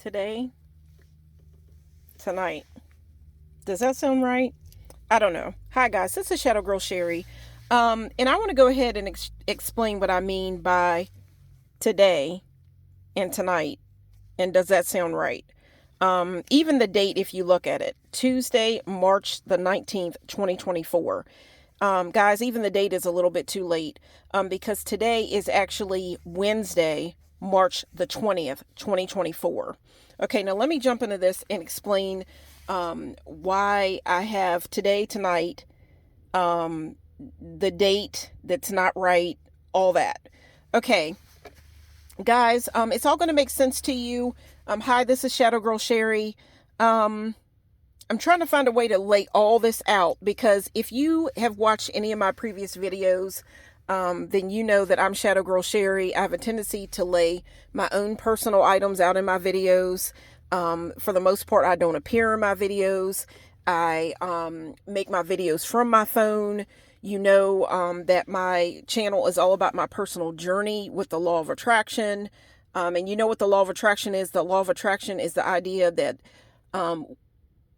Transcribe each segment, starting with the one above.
today, tonight. Does that sound right? I don't know. Hi guys, this is Shadow Girl Sherry. And I want to go ahead and explain what I mean by today and tonight. And does that sound right? Even the date, if you look at it, Tuesday, March the 19th, 2024. Guys, even the date is a little bit too late because today is actually Wednesday, March the 20th, 2024. Okay, now let me jump into this and explain why I have today, tonight, the date that's not right, all that. Okay, guys, it's all going to make sense to you. Hi, this is Shadow Girl Sherry. I'm trying to find a way to lay all this out because if you have watched any of my previous videos, then you know that I'm Shadow Girl Sherry. I have a tendency to lay my own personal items out in my videos. For the most part, I don't appear in my videos. I make my videos from my phone. You know that my channel is all about my personal journey with the law of attraction. And you know what the law of attraction is? The law of attraction is the idea that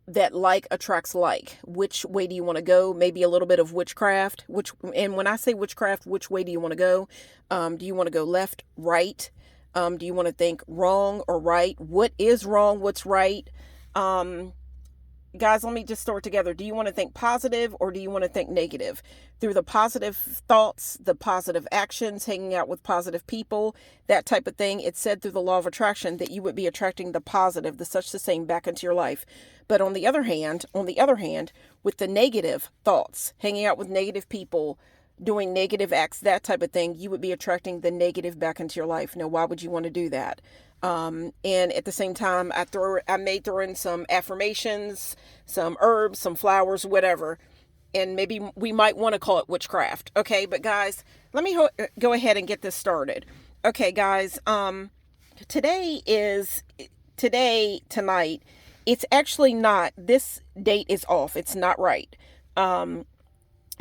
that like attracts like. Which way do you want to go? Maybe a little bit of witchcraft. And when I say witchcraft, which way do you want to go? Do you want to go left, right? Do you want to think wrong or right? What is wrong? What's right? Guys, let me just throw it together. Do you want to think positive or do you want to think negative? Through the positive thoughts, the positive actions, hanging out with positive people, that type of thing, it's said through the law of attraction that you would be attracting the positive, the such the same back into your life. But on the other hand, with the negative thoughts, hanging out with negative people, doing negative acts, that type of thing, you would be attracting the negative back into your life. Now, why would you want to do that? And at the same time, I may throw in some affirmations, some herbs, some flowers, whatever. And maybe we might want to call it witchcraft. Okay. But guys, let me go ahead and get this started. Okay, guys. Today, tonight, it's actually not, this date is off. It's not right.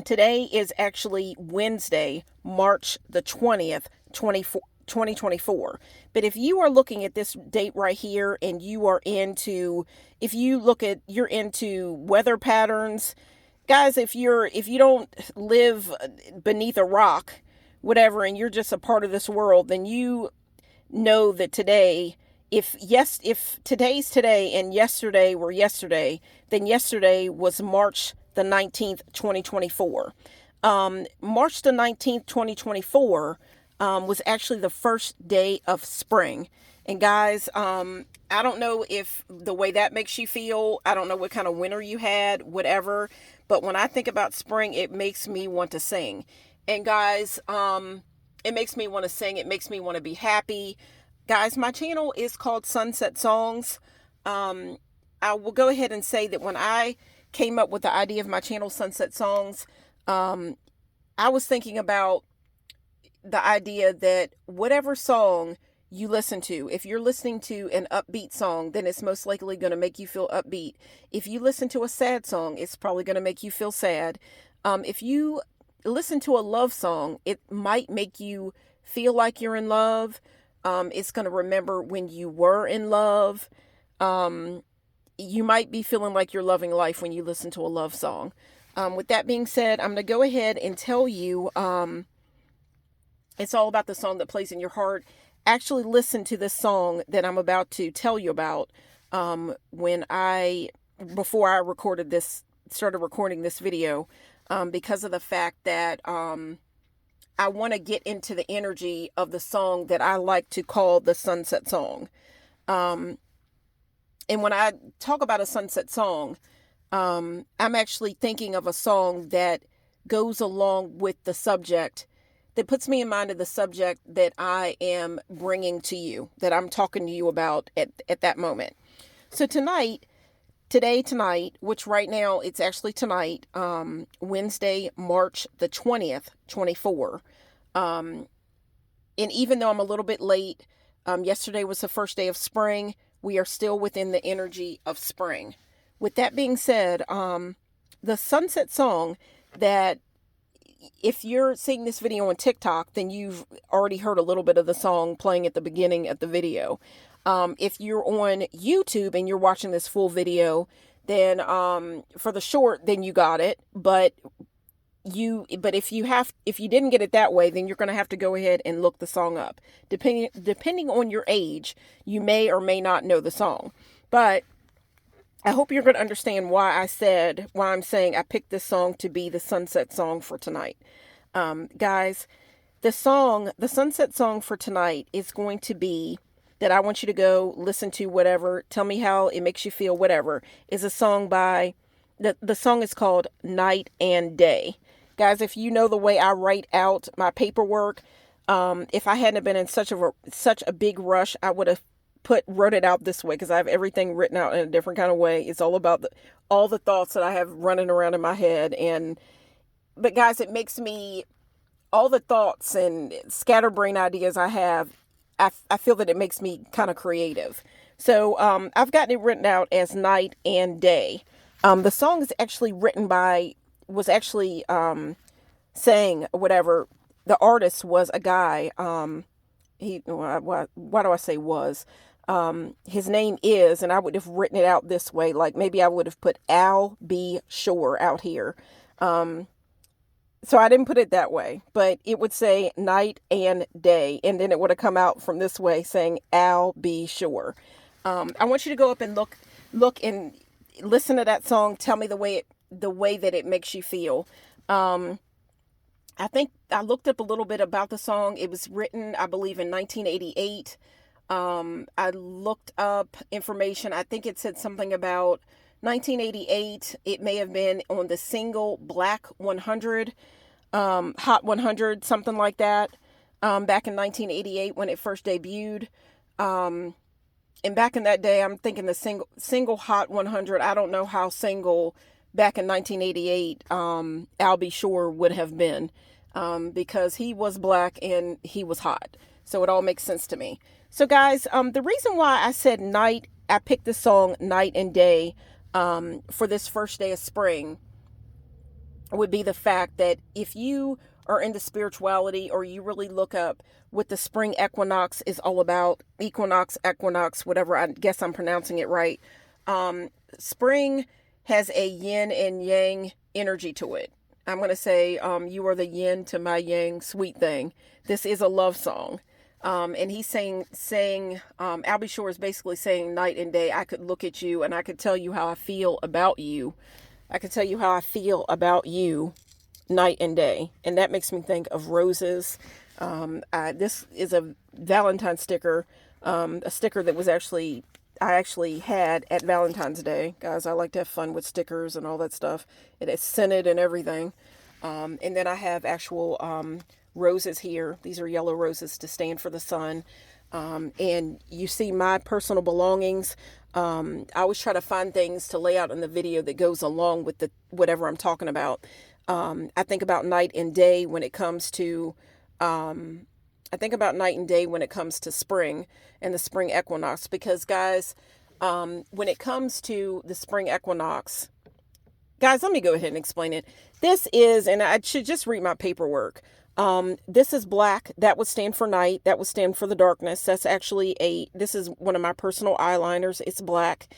Today is actually Wednesday, March the 20th, 2024. But if you are looking at this date right here and you're into weather patterns, guys, if you don't live beneath a rock, whatever, and you're just a part of this world, then you know that today, if today's today and yesterday were yesterday, then yesterday was March the 19th, 2024. March the 19th, 2024 was actually the first day of spring. And guys, I don't know if the way that makes you feel, I don't know what kind of winter you had, whatever. But when I think about spring, it makes me want to sing. And guys, it makes me want to sing. It makes me want to be happy. Guys, my channel is called Sunset Songs. I will go ahead and say that when I came up with the idea of my channel, Sunset Songs, I was thinking about the idea that whatever song you listen to, if you're listening to an upbeat song, then it's most likely going to make you feel upbeat. If you listen to a sad song, it's probably going to make you feel sad. If you listen to a love song, it might make you feel like you're in love. It's going to remember when you were in love. You might be feeling like you're loving life when you listen to a love song. With that being said, I'm going to go ahead and tell you, it's all about the song that plays in your heart. Actually listen to this song that I'm about to tell you about, before I started recording this video, because of the fact that, I want to get into the energy of the song that I like to call the sunset song. And when I talk about a sunset song, I'm actually thinking of a song that goes along with the subject, that puts me in mind of the subject that I am bringing to you, that I'm talking to you about at that moment. So tonight, which right now it's actually tonight, Wednesday, March the 20th, 24. And even though I'm a little bit late, yesterday was the first day of spring, we are still within the energy of spring. With that being said, the sunset song that, if you're seeing this video on TikTok, then you've already heard a little bit of the song playing at the beginning of the video. If you're on YouTube and you're watching this full video, then for the short, then you got it. But if you didn't get it that way, then you're going to have to go ahead and look the song up. Depending on your age, you may or may not know the song. But I hope you're going to understand why I'm saying I picked this song to be the sunset song for tonight. Guys, the sunset song for tonight is going to be, that I want you to go listen to, whatever, tell me how it makes you feel, whatever, is a song by, the song is called Night and Day. Guys, if you know the way I write out my paperwork, if I hadn't been in such a big rush, I would have wrote it out this way, because I have everything written out in a different kind of way. It's all about all the thoughts that I have running around in my head. But guys, it makes me, all the thoughts and scatterbrain ideas I have, I feel that it makes me kind of creative. So I've gotten it written out as Night and Day. The song is actually sang, whatever. The artist was a guy. Why do I say was? His name is, and I would have written it out this way, like maybe I would have put Al B. Shore out here. So I didn't put it that way, but it would say Night and Day, and then it would have come out from this way saying Al B. Shore. I want you to go up and look and listen to that song. Tell me the way that it makes you feel. I think I looked up a little bit about the song. It was written, I believe, in 1988. I looked up information. I think it said something about 1988. It may have been on the single Black 100, Hot 100, something like that, back in 1988 when it first debuted. And back in that day, I'm thinking the single Hot 100. I don't know how single back in 1988 Al B. Shore would have been, because he was black and he was hot. So it all makes sense to me. So guys, the reason why I picked this song Night and Day for this first day of spring would be the fact that if you are into spirituality, or you really look up what the spring equinox is all about, equinox, whatever, I guess I'm pronouncing it right. Spring has a yin and yang energy to it. I'm going to say, you are the yin to my yang, sweet thing. This is a love song. And he's saying, Al B. Shore is basically saying night and day, I could look at you and I could tell you how I feel about you. I could tell you how I feel about you night and day. And that makes me think of roses. This is a Valentine sticker, a sticker that I actually had at Valentine's Day. Guys, I like to have fun with stickers and all that stuff. It is scented and everything. And then I have actual roses here. These are yellow roses to stand for the sun. And you see my personal belongings. I always try to find things to lay out in the video that goes along with whatever I'm talking about. I think about night and day when it comes to spring and the spring equinox, because guys, when it comes to the spring equinox, guys, let me go ahead and explain it. This is, and I should just read my paperwork. This is black. That would stand for night. That would stand for the darkness. This is one of my personal eyeliners. It's black.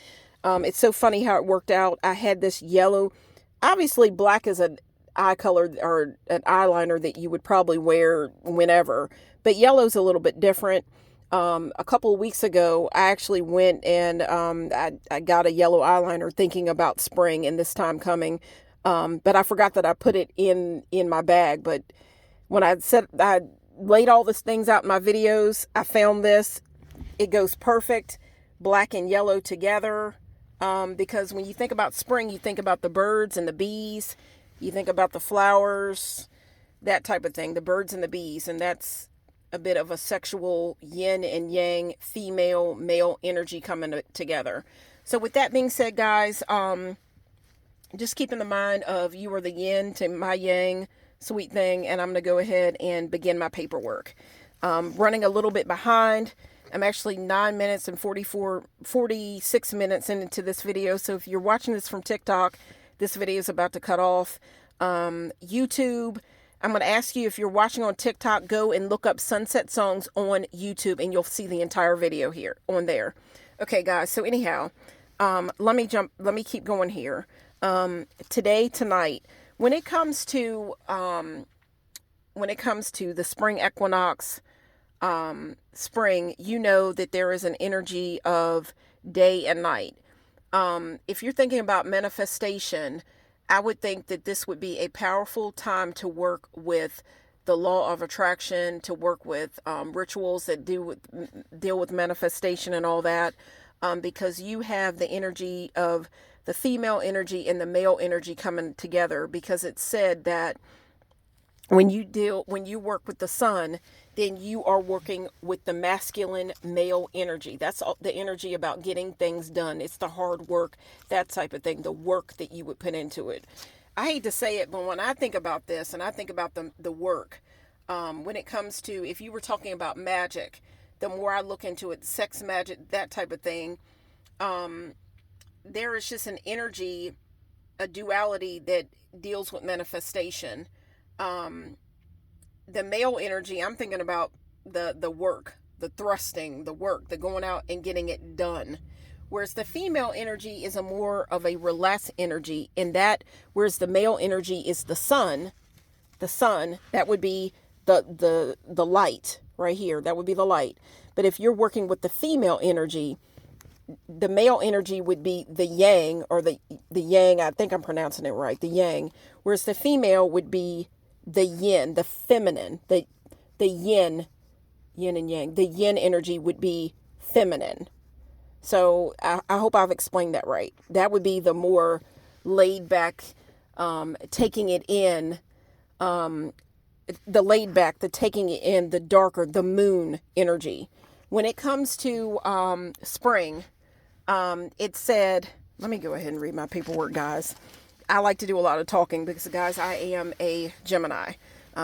It's so funny how it worked out. I had this yellow, obviously black is an eye color or an eyeliner that you would probably wear whenever, but yellow's a little bit different. A couple of weeks ago, I actually went and, I got a yellow eyeliner thinking about spring and this time coming. But I forgot that I put it in my bag. But when I laid all these things out in my videos, I found this. It goes perfect, black and yellow together. Because when you think about spring, you think about the birds and the bees. You think about the flowers, that type of thing, the birds and the bees. And that's a bit of a sexual yin and yang, female, male energy coming together. So with that being said, guys, just keep in the mind of you are the yin to my yang, sweet thing. And I'm going to go ahead and begin my paperwork. Running a little bit behind. I'm actually 9 minutes and 46 minutes into this video. So if you're watching this from TikTok, this video is about to cut off. YouTube, I'm going to ask you, if you're watching on TikTok, go and look up Sunset Songs on YouTube and you'll see the entire video here on there. Okay, guys. So anyhow, let me keep going here. Today, tonight, when it comes to the spring equinox, spring, you know that there is an energy of day and night. If you're thinking about manifestation, I would think that this would be a powerful time to work with the law of attraction, to work with rituals that deal with manifestation and all that, because you have the energy of the female energy and the male energy coming together. Because it's said that when you work with the sun, then you are working with the masculine male energy. That's all, the energy about getting things done. It's the hard work, that type of thing, the work that you would put into it. I hate to say it, but when I think about this and I think about the work, when it comes to, if you were talking about magic, the more I look into it, sex magic, that type of thing, there is just an energy, a duality that deals with manifestation. The male energy, I'm thinking about the work, the thrusting, the work, the going out and getting it done. Whereas the female energy is a more of a relaxed energy in that, whereas the male energy is the sun, that would be the light right here. That would be the light. But if you're working with the female energy, the male energy would be the yang, or the yang, I think I'm pronouncing it right, the yang, whereas the female would be the yin, the feminine, the yin and yang. The yin energy would be feminine. So I hope I've explained that right. That would be the more laid back, taking it in, the laid back, the taking it in, the darker, the moon energy. When it comes to spring, it said, let me go ahead and read my paperwork, guys. I like to do a lot of talking because, guys, I am a Gemini.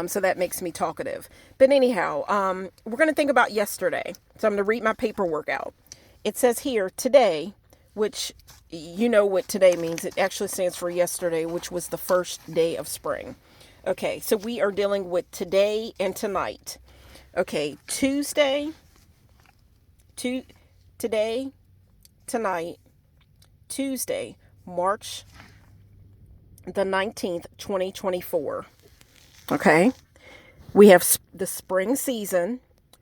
So that makes me talkative. But anyhow, we're going to think about yesterday. So I'm going to read my paperwork out. It says here, today, which you know what today means. It actually stands for yesterday, which was the first day of spring. Okay, so we are dealing with today and tonight. Okay, today, tonight, Tuesday, March the 19th, 2024. Okay. We have the spring season.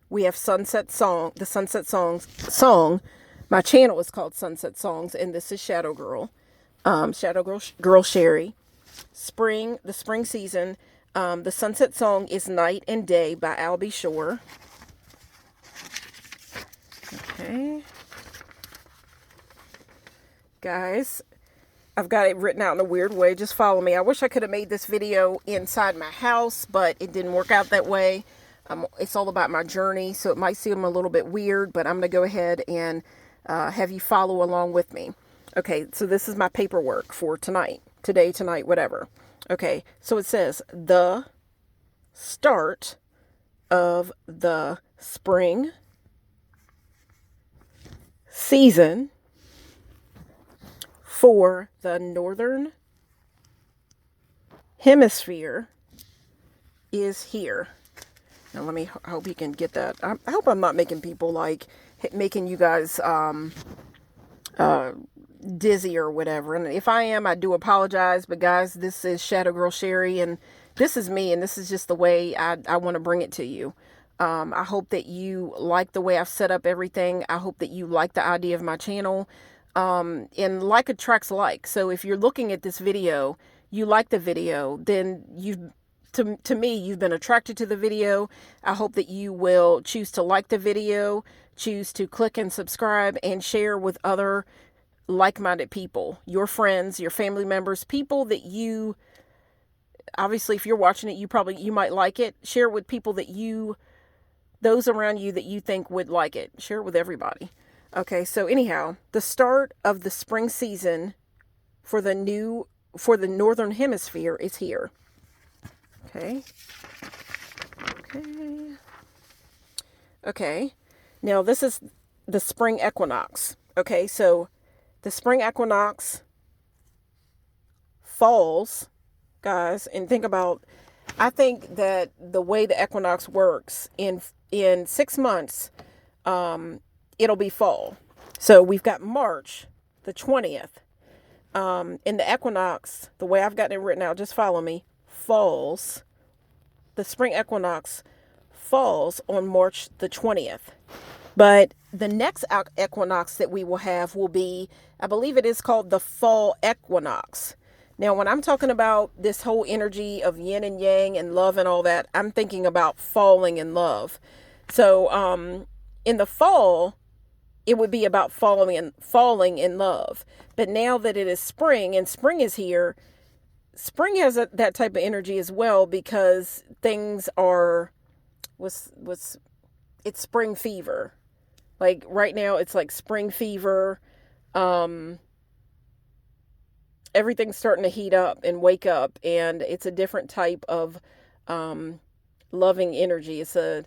We have Sunset Song, the Sunset song. My channel is called Sunset Songs, and this is Shadow Girl. Girl Sherry. The spring season. The Sunset Song is Night and Day by Albie Shore. Okay. Guys, I've got it written out in a weird way. Just follow me. I wish I could have made this video inside my house, but it didn't work out that way. It's all about my journey, so it might seem a little bit weird, but I'm going to go ahead and have you follow along with me. Okay, so this is my paperwork for tonight. Today, tonight, whatever. Okay, so it says, the start of the spring season for the northern hemisphere is here. Now let me, I hope you can get that. I hope I'm not making people making you guys dizzy or whatever. And if I am, I do apologize. But guys, this is Shadow Girl Sherry, and this is me, and this is just the way I want to bring it to you. I hope that you like the way I've set up everything. I hope that you like the idea of my channel. And like attracts like. So if you're looking at this video, you like the video, then to me, you've been attracted to the video. I hope that you will choose to like the video, choose to click and subscribe and share with other like-minded people, your friends, your family members, people that you, obviously, if you're watching it, you might like it. Share it with people those around you that you think would like it. Share it with everybody. Okay, so anyhow, the start of the spring season for the northern hemisphere is here. Okay. Now this is the spring equinox. Okay, so the spring equinox falls, guys, and think about I think that the way the equinox works in 6 months, it'll be fall. So we've got March the 20th. In the equinox, the way I've gotten it written out, just follow me, falls. The spring equinox falls on March the 20th. But the next equinox that we will have will be, I believe it is called the fall equinox. Now, when I'm talking about this whole energy of yin and yang and love and all that, I'm thinking about falling in love. So in the fall, it would be about falling in love. But now that it is spring and spring is here, spring has that type of energy as well, because things are, it's spring fever. Like right now, it's like spring fever. Everything's starting to heat up and wake up, and it's a different type of loving energy. It's a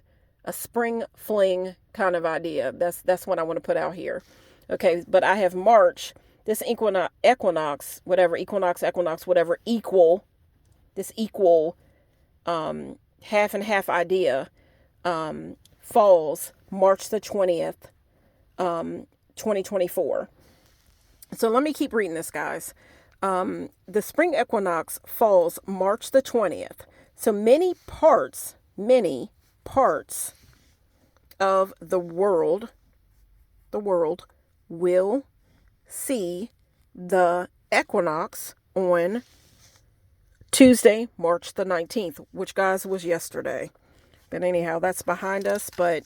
spring fling kind of idea. That's what I want to put out here. Okay, but I have March, this equinox, whatever, equinox, whatever, this equal half and half idea falls March the 20th, 2024. So let me keep reading this, guys. The spring equinox falls March the 20th. So many parts of the world will see the equinox on Tuesday, March the 19th, which, guys, was yesterday. But anyhow, that's behind us. But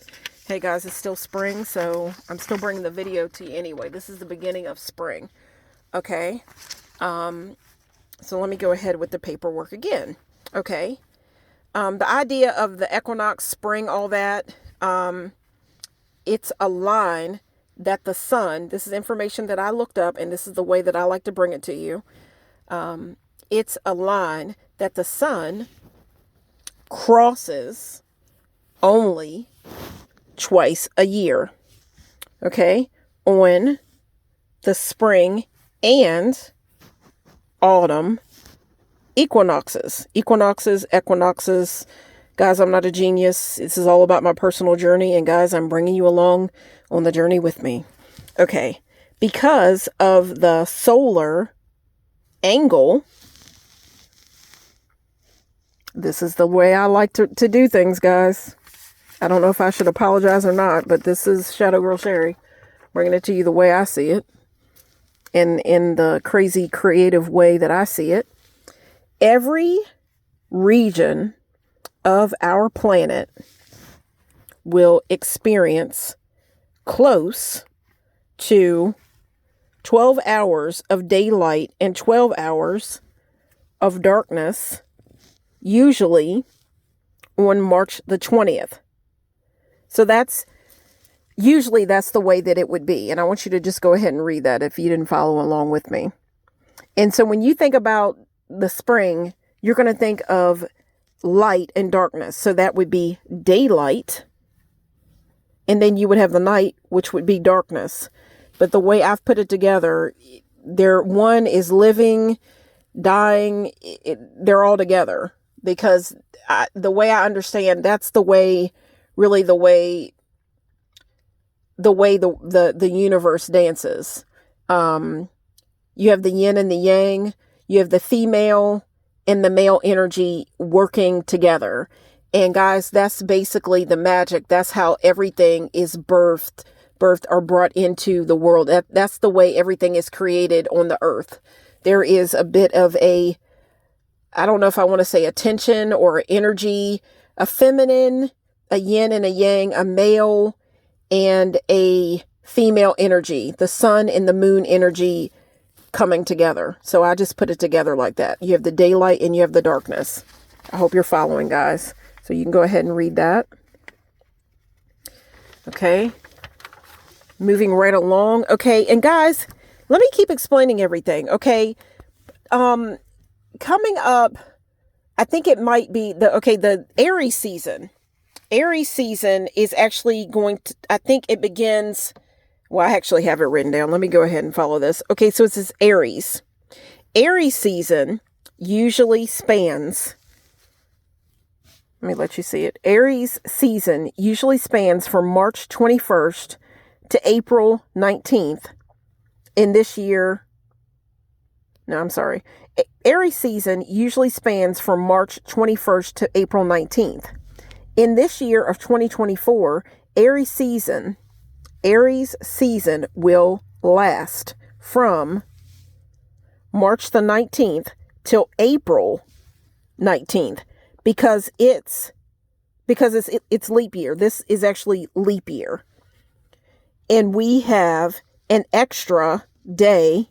hey, guys, it's still spring, so I'm still bringing the video to you anyway. This is the beginning of spring. Okay. So let me go ahead with the paperwork again. Okay. The idea of the equinox, spring, all that, it's a line that the sun, this is information that I looked up, and this is the way that I like to bring it to you. It's a line that the sun crosses only twice a year. Okay. On the spring and autumn equinoxes. Guys, I'm not a genius. This is all about my personal journey. And guys, I'm bringing you along on the journey with me. Okay. Because of the solar angle, this is the way I like to do things, guys. I don't know if I should apologize or not, but this is Shadow Girl Sherry, bringing it to you the way I see it, and in the crazy creative way that I see it. Every region of our planet will experience close to 12 hours of daylight and 12 hours of darkness, usually on March the 20th. So that's the way that it would be. And I want you to just go ahead and read that if you didn't follow along with me. And so when you think about the spring, you're going to think of light and darkness. So that would be daylight. And then you would have the night, which would be darkness. But the way I've put it together, one is living, dying, they're all together. Because the way I understand, that's the way the universe dances. You have the yin and the yang. You have the female and the male energy working together. And guys, that's basically the magic. That's how everything is birthed or brought into the world. That's the way everything is created on the earth. There is a bit of I don't know if I want to say a tension or energy, a feminine, a yin and a yang, a male and a female energy, the sun and the moon energy coming together. So I just put it together like that. You have the daylight and you have the darkness. I hope you're following, guys. So you can go ahead and read that. Okay. Moving right along. Okay. And guys, let me keep explaining everything. Okay. Coming up, I think it might be the Aries season. Aries season is actually I think it begins, well, I actually have it written down. Let me go ahead and follow this. Okay, so it says Aries. Aries season usually spans Let me let you see it. Aries season usually spans from March 21st to April 19th. In this year, no, I'm sorry. Aries season usually spans from March 21st to April 19th. In this year of 2024, Aries season will last from March the 19th till April 19th because it's leap year. This is actually leap year. And we have an extra day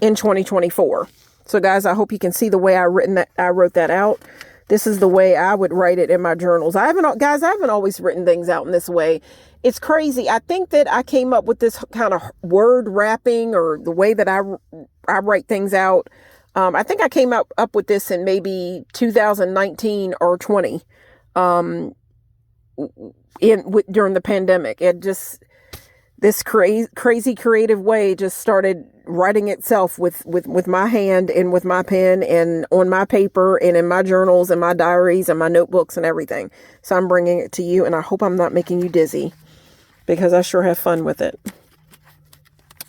in 2024. So guys, I hope you can see the way I wrote that out. This is the way I would write it in my journals. I haven't always written things out in this way. It's crazy. I think that I came up with this kind of word wrapping or the way that I write things out. I think I came up with this in maybe 2019 or 20 during the pandemic. It just, this crazy creative way just started writing itself with my hand and with my pen and on my paper and in my journals and my diaries and my notebooks and everything. So I'm bringing it to you, and I hope I'm not making you dizzy because I sure have fun with it.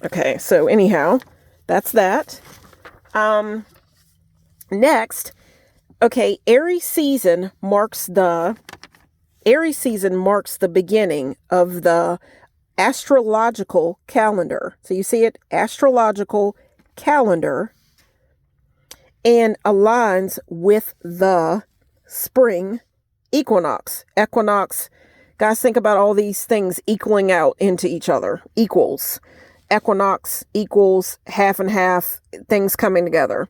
Okay, so anyhow, that's that. Next, okay, Aries season marks the beginning of the astrological calendar. So you see it, astrological calendar, and aligns with the spring equinox. Guys, think about all these things equaling out into each other. Equals. Equinox equals half and half, things coming together.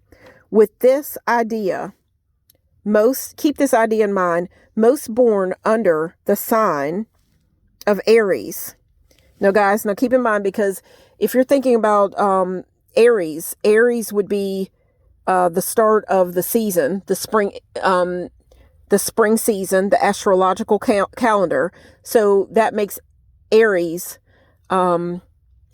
With this idea, keep this idea in mind, most born under the sign of Aries. Now, guys, keep in mind, because if you're thinking about Aries would be the start of the season, the spring season, the astrological calendar. So that makes Aries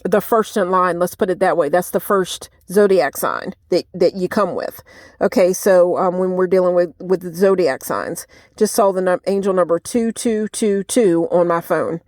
the first in line. Let's put it that way. That's the first zodiac sign that you come with. Okay, so when we're dealing with the zodiac signs, just saw the angel number 2222 on my phone.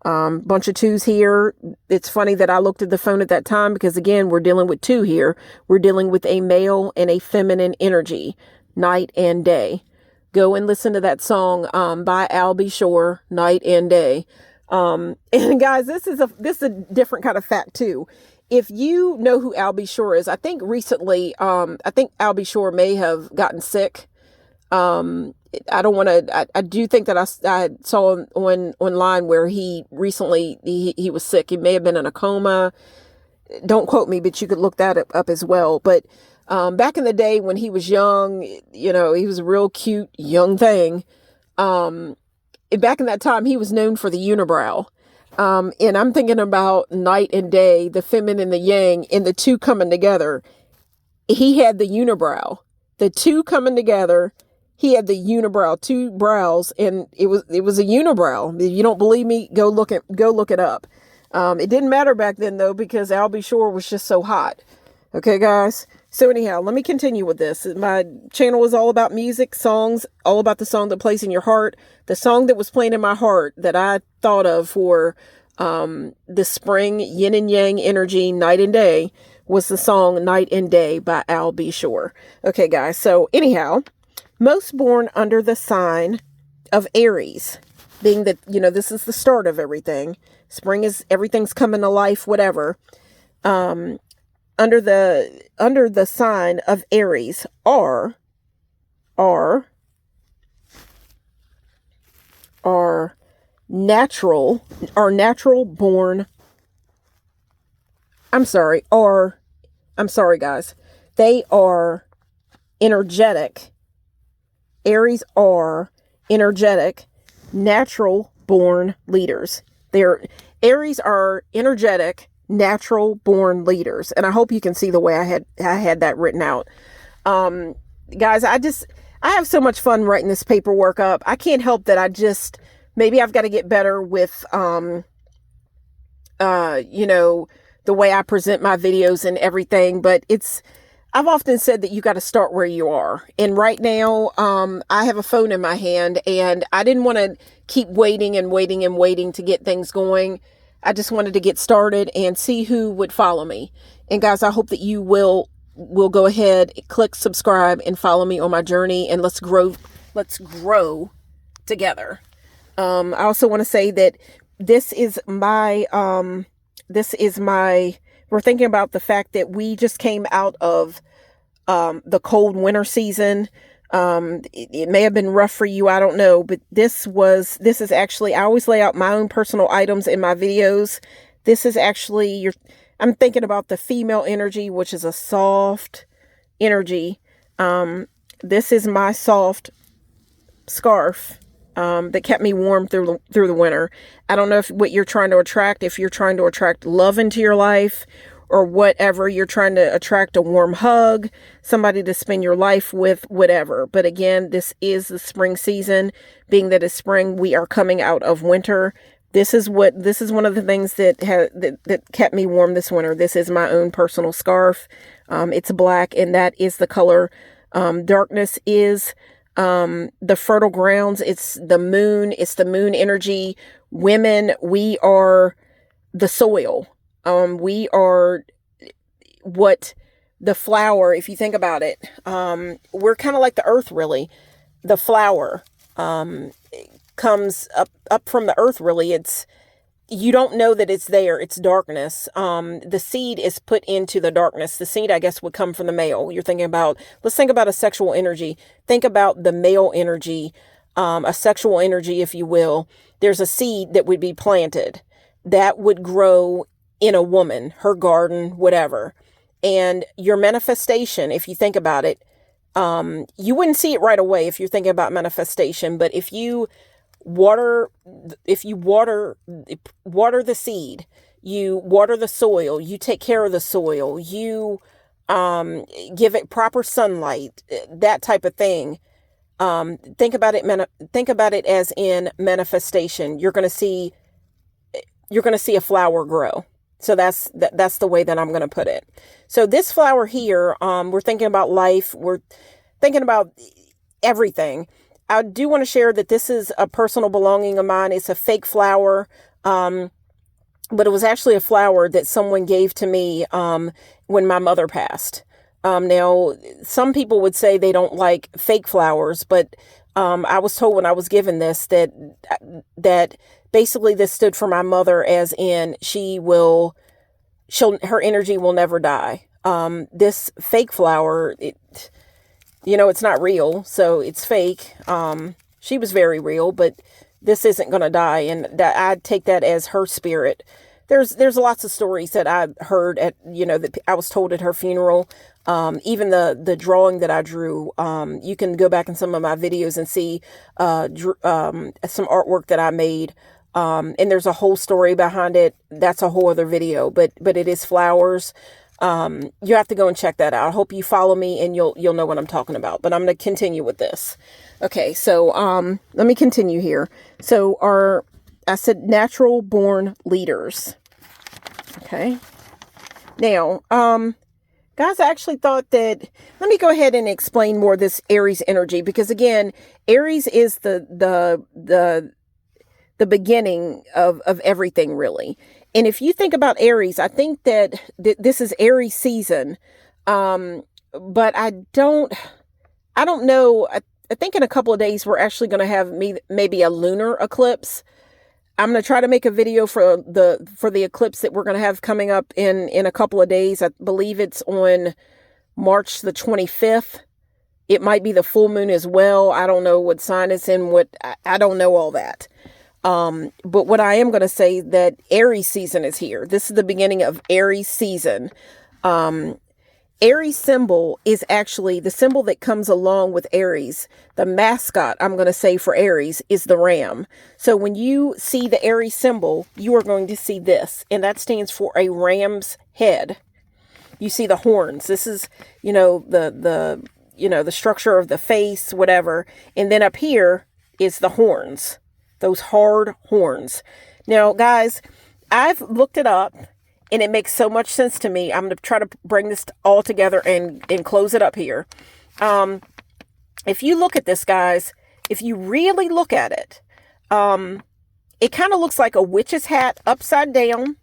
Bunch of twos here. It's funny that I looked at the phone at that time because, again, we're dealing with two here. We're dealing with a male and a feminine energy, night and day. Go and listen to that song by Al B. Shore, Night and Day. And guys, this is a different kind of fact too. If you know who Al B. Shore is, I think recently, I think Al B. Shore may have gotten sick. I don't want to, I do think that I saw online where he recently, he was sick. He may have been in a coma. Don't quote me, but you could look that up as well. But, back in the day when he was young, he was a real cute young thing. Back in that time, he was known for the unibrow. And I'm thinking about night and day, the feminine and the yang, and the two coming together. He had the unibrow, the two coming together. He had the unibrow, two brows, and it was a unibrow. If you don't believe me, go look it up. It didn't matter back then though, because Al B. Shore was just so hot. Okay, guys. So anyhow, let me continue with this. My channel is all about music, songs, all about the song that plays in your heart. The song that was playing in my heart that I thought of for the spring yin and yang energy, night and day, was the song Night and Day by Al B. Shore. Okay, guys. So anyhow, most born under the sign of Aries, being that, this is the start of everything. Spring is, everything's coming to life, whatever. Under the sign of Aries are natural born. I'm sorry, guys. They are energetic. Aries are energetic, natural born leaders. Aries are energetic, natural born leaders. And I hope you can see the way I had that written out. Guys, I have so much fun writing this paperwork up. I can't help that maybe I've got to get better with, the way I present my videos and everything, but I've often said that you got to start where you are. And right now, I have a phone in my hand, and I didn't want to keep waiting and waiting and waiting to get things going. I just wanted to get started and see who would follow me. And guys, I hope that you will go ahead, click subscribe, and follow me on my journey, and let's grow together. I also want to say that this is my, we're thinking about the fact that we just came out of the cold winter season. It may have been rough for you, I don't know, but this is actually, I always lay out my own personal items in my videos. This is actually I'm thinking about the female energy, which is a soft energy. This is my soft scarf that kept me warm through the winter. I don't know what you're trying to attract, if you're trying to attract love into your life or whatever. You're trying to attract a warm hug, somebody to spend your life with, whatever. But again, this is the spring season. Being that it's spring, we are coming out of winter. This is one of the things that kept me warm this winter. This is my own personal scarf. It's black, and that is the color. Darkness is the fertile grounds. It's the moon. It's the moon energy. Women, we are the soil. We are what the flower, if you think about it, we're kind of like the earth, really. The flower, comes up from the earth, really. You don't know that it's there. It's darkness. The seed is put into the darkness. The seed, I guess, would come from the male. Let's think about a sexual energy. Think about the male energy, a sexual energy, if you will. There's a seed that would be planted that would grow in a woman, her garden, whatever. And your manifestation, if you think about it, you wouldn't see it right away if you're thinking about manifestation, but if you water the seed, you water the soil, you take care of the soil, you give it proper sunlight, that type of thing. Think about it as in manifestation. You're going to see a flower grow. So that's the way that I'm going to put it. So this flower here, we're thinking about life. We're thinking about everything. I do want to share that this is a personal belonging of mine. It's a fake flower, but it was actually a flower that someone gave to me when my mother passed. Now, some people would say they don't like fake flowers, but I was told when I was given this that basically this stood for my mother, as in her energy will never die. This fake flower, it's not real, so it's fake. She was very real, but this isn't going to die, and that I take that as her spirit. There's lots of stories that I heard that I was told at her funeral. Even the drawing that I drew, you can go back in some of my videos and see some artwork that I made. And there's a whole story behind it. That's a whole other video, but it is flowers. You have to go and check that out. I hope you follow me and you'll know what I'm talking about, but I'm going to continue with this. Okay. So, let me continue here. So I said natural born leaders. Okay. Now, guys, I actually thought that, let me go ahead and explain more of this Aries energy, because again, Aries is the beginning of everything, really. And if you think about Aries, I think that this is Aries season. But I don't know. I think in a couple of days, we're actually going to have maybe a lunar eclipse. I'm going to try to make a video for the eclipse that we're going to have coming up in a couple of days. I believe it's on March the 25th. It might be the full moon as well. I don't know what sign it's in. I don't know all that. But what I am going to say, that Aries season is here. This is the beginning of Aries season. Aries symbol is actually the symbol that comes along with Aries. The mascot, I'm going to say, for Aries is the ram. So when you see the Aries symbol, you are going to see this, and that stands for a ram's head. You see the horns. This is, the structure of the face, whatever. And then up here is the horns, those hard horns. Now, guys, I've looked it up. And it makes so much sense to me. I'm going to try to bring this all together and close it up here. If you look at this, guys, if you really look at it, it kind of looks like a witch's hat upside down,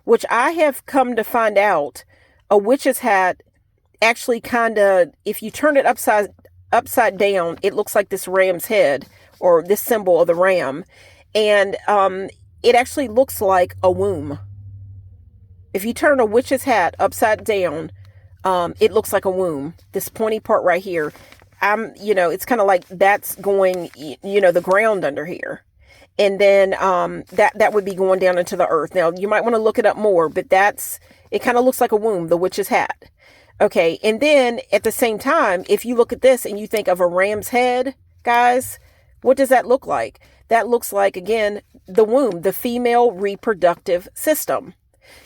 which I have come to find out a witch's hat actually kind of, if you turn it upside down, it looks like this ram's head or this symbol of the ram. And it actually looks like a womb. If you turn a witch's hat upside down, it looks like a womb. This pointy part right here, it's kind of like that's going, the ground under here. And then that would be going down into the earth. Now, you might want to look it up more, but it kind of looks like a womb, the witch's hat. Okay, and then at the same time, if you look at this and you think of a ram's head, guys, what does that look like? That looks like, again, the womb, the female reproductive system.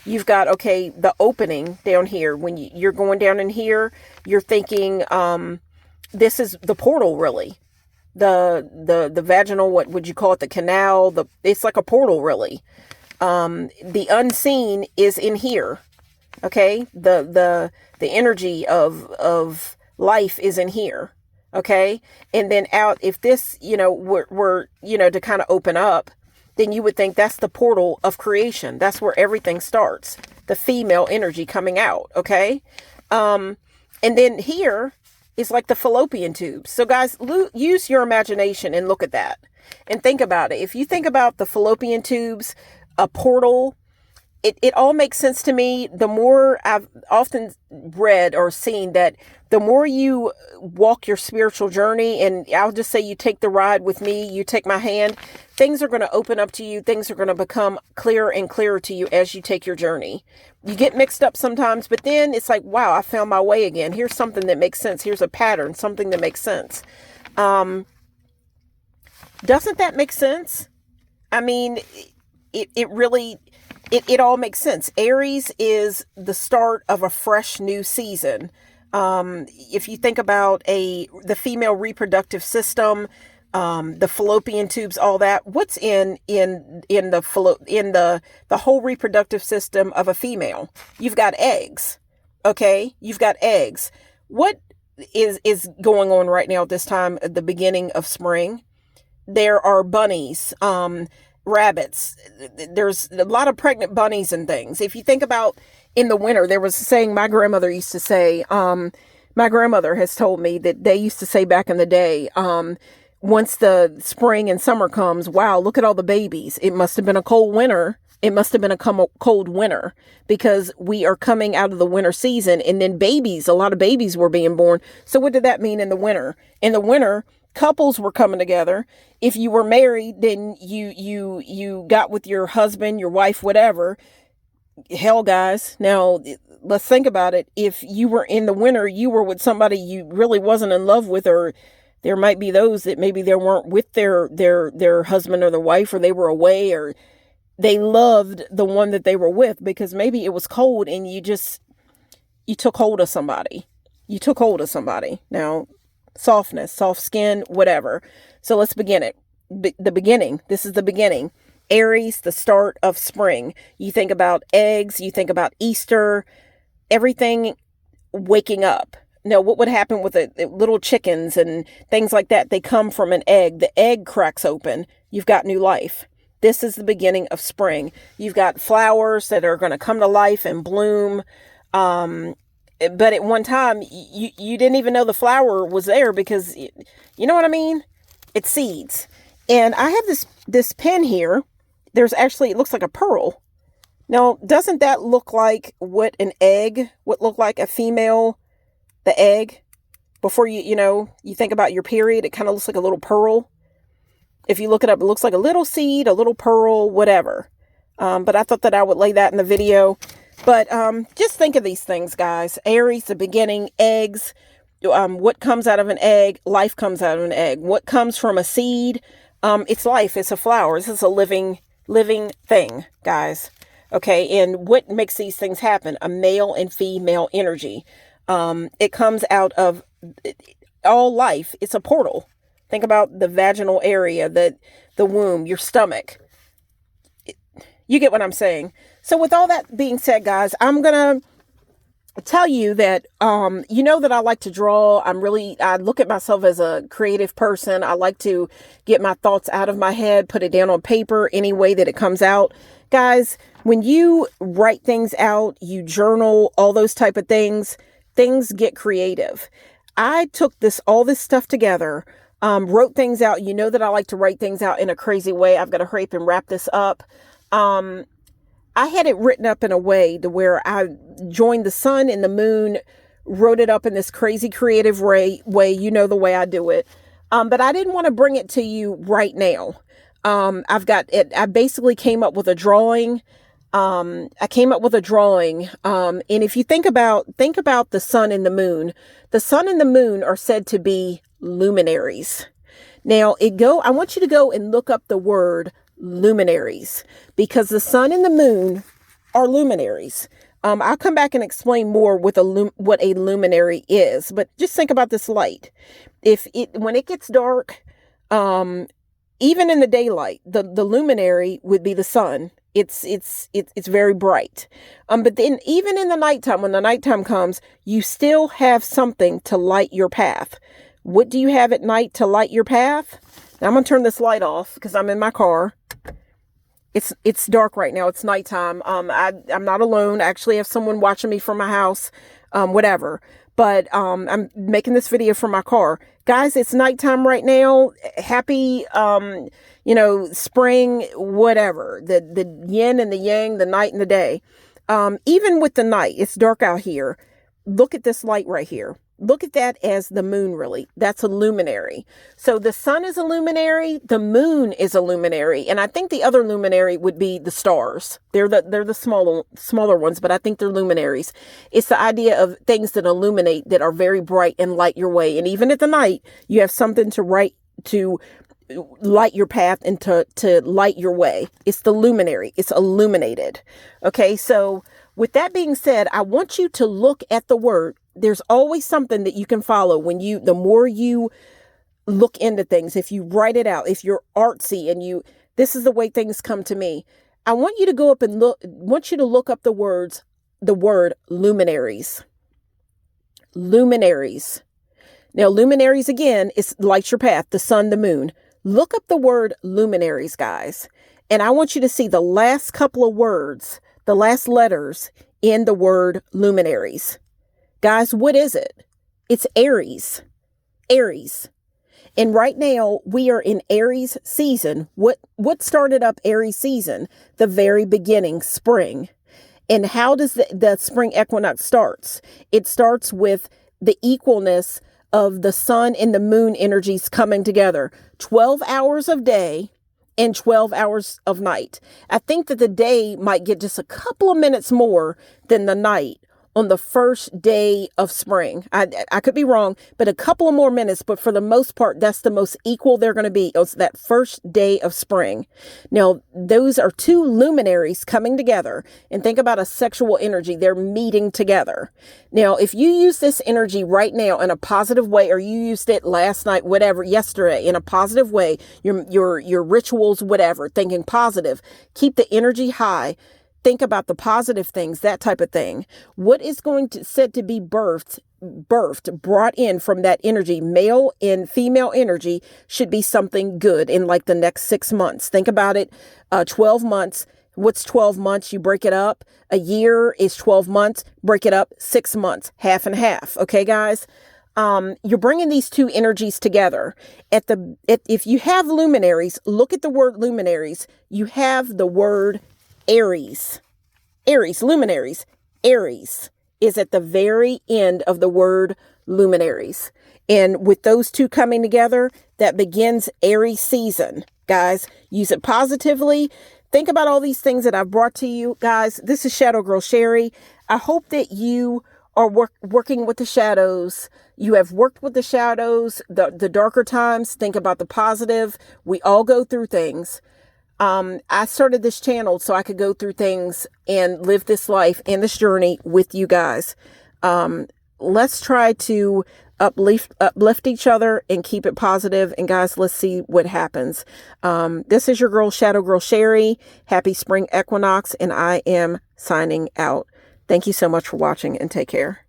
You've got, okay, the opening down here. When you're going down in here, you're thinking this is the portal, really. The vaginal, what would you call it? The canal. It's like a portal, really. The unseen is in here. Okay, the energy of life is in here. Okay, and then out, if this, were to kind of open up, then you would think that's the portal of creation. That's where everything starts. The female energy coming out. Okay, and then here is like the fallopian tubes. So guys, use your imagination and look at that and think about it. If you think about the fallopian tubes, a portal, it all makes sense to me. The more I've often read or seen that the more you walk your spiritual journey, and I'll just say you take the ride with me, you take my hand, things are going to open up to you. Things are going to become clearer and clearer to you as you take your journey. You get mixed up sometimes, but then it's like, wow, I found my way again. Here's something that makes sense. Here's a pattern, something that makes sense. Doesn't that make sense? I mean, it really... It all makes sense. Aries is the start of a fresh new season. If you think about the female reproductive system, the fallopian tubes, all that, what's in the whole reproductive system of a female? You've got eggs. Okay, you've got eggs. What is going on right now at this time at the beginning of spring? There are bunnies. Rabbits. There's a lot of pregnant bunnies and things. If you think about in the winter, there was a saying my grandmother used to say, my grandmother has told me that they used to say back in the day, once the spring and summer comes, wow, look at all the babies. It must have been a cold winter. It must have been a cold winter because we are coming out of the winter season, and then a lot of babies were being born. So what did that mean in the winter? In the winter, couples were coming together. If you were married, then you got with your husband, your wife, whatever. Hell, guys. Now, let's think about it. If you were in the winter, you were with somebody you really wasn't in love with, or there might be those that maybe they weren't with their husband or their wife, or they were away, or they loved the one that they were with because maybe it was cold and you took hold of somebody. You took hold of somebody. Now, softness, soft skin, whatever. So let's begin it. The beginning. This is the beginning. Aries, the start of spring. You think about eggs. You think about Easter. Everything waking up. Now, what would happen with the little chickens and things like that? They come from an egg. The egg cracks open. You've got new life. This is the beginning of spring. You've got flowers that are going to come to life and bloom. But at one time, you didn't even know the flower was there because, you know what I mean? It's seeds. And I have this pen here. There's actually, it looks like a pearl. Now, doesn't that look like what an egg would look like, a female, the egg? Before you think about your period, it kind of looks like a little pearl. If you look it up, it looks like a little seed, a little pearl, whatever. But I thought that I would lay that in the video. But just think of these things, guys. Aries, the beginning, eggs. What comes out of an egg? Life comes out of an egg. What comes from a seed? It's life. It's a flower. This is a living thing, guys. Okay, and what makes these things happen? A male and female energy. It comes out of all life. It's a portal. Think about the vaginal area, the womb, your stomach. You get what I'm saying? So with all that being said, guys, I'm going to tell you that, you know that I like to draw. I look at myself as a creative person. I like to get my thoughts out of my head, put it down on paper any way that it comes out. Guys, when you write things out, you journal, all those type of things get creative. I took all this stuff together, wrote things out. You know that I like to write things out in a crazy way. I've got to hurry up and wrap this up. I had it written up in a way to where I joined the sun and the moon, wrote it up in this crazy creative way, you know, the way I do it. But I didn't want to bring it to you right now. I've got it. I basically came up with a drawing. And if you think about the sun and the moon are said to be luminaries. Now I want you to go and look up the word luminaries, because the sun and the moon are luminaries. I'll come back and explain more what a luminary is, but just think about this light. When it gets dark, even in the daylight, the luminary would be the sun. It's very bright. But then even in the nighttime, when the nighttime comes, you still have something to light your path. What do you have at night to light your path? Now I'm going to turn this light off because I'm in my car. It's dark right now. It's nighttime. I'm not alone. I actually have someone watching me from my house, whatever. But I'm making this video from my car. Guys, it's nighttime right now. Happy, spring, whatever. The yin and the yang, the night and the day. Even with the night, it's dark out here. Look at this light right here. Look at that as the moon, really. That's a luminary. So the sun is a luminary, the moon is a luminary, and I think the other luminary would be the stars. They're the smaller ones, but I think they're luminaries. It's the idea of things that illuminate, that are very bright and light your way. And even at the night, you have something to light your path and to light your way. It's the luminary. It's illuminated. Okay, so with that being said, I want you to look at the word. There's always something that you can follow the more you look into things. If you write it out, if you're artsy and this is the way things come to me. I want you to go up and look up the word luminaries. Luminaries. Now, luminaries again is light your path, the sun, the moon. Look up the word luminaries, guys. And I want you to see the last couple of words, the last letters in the word luminaries. Guys, what is it? It's Aries. Aries. And right now we are in Aries season. What started up Aries season? The very beginning, spring. And how does the spring equinox starts? It starts with the equalness of the sun and the moon energies coming together. 12 hours of day and 12 hours of night. I think that the day might get just a couple of minutes more than the night on the first day of spring. I could be wrong, but a couple of more minutes, but for the most part, that's the most equal they're going to be. It's that first day of spring. Now, those are two luminaries coming together, and think about a sexual energy. They're meeting together. Now, if you use this energy right now in a positive way, or you used it last night, whatever, yesterday, in a positive way, your rituals, whatever, thinking positive, keep the energy high. Think about the positive things, that type of thing. What is said to be birthed, brought in from that energy, male and female energy, should be something good in like the next 6 months. Think about it. 12 months. What's 12 months? You break it up. A year is 12 months. Break it up. 6 months. Half and half. Okay, guys? You're bringing these two energies together. If you have luminaries, look at the word luminaries. You have the word Aries. Aries, luminaries. Aries is at the very end of the word luminaries. And with those two coming together, that begins Aries season. Guys, use it positively. Think about all these things that I've brought to you. Guys, this is Shadow Girl Sherry. I hope that you are working with the shadows. You have worked with the shadows, the darker times. Think about the positive. We all go through things. I started this channel so I could go through things and live this life and this journey with you guys. Let's try to uplift each other and keep it positive. And guys, let's see what happens. This is your girl, Shadow Girl Sherry. Happy spring equinox, and I am signing out. Thank you so much for watching, and take care.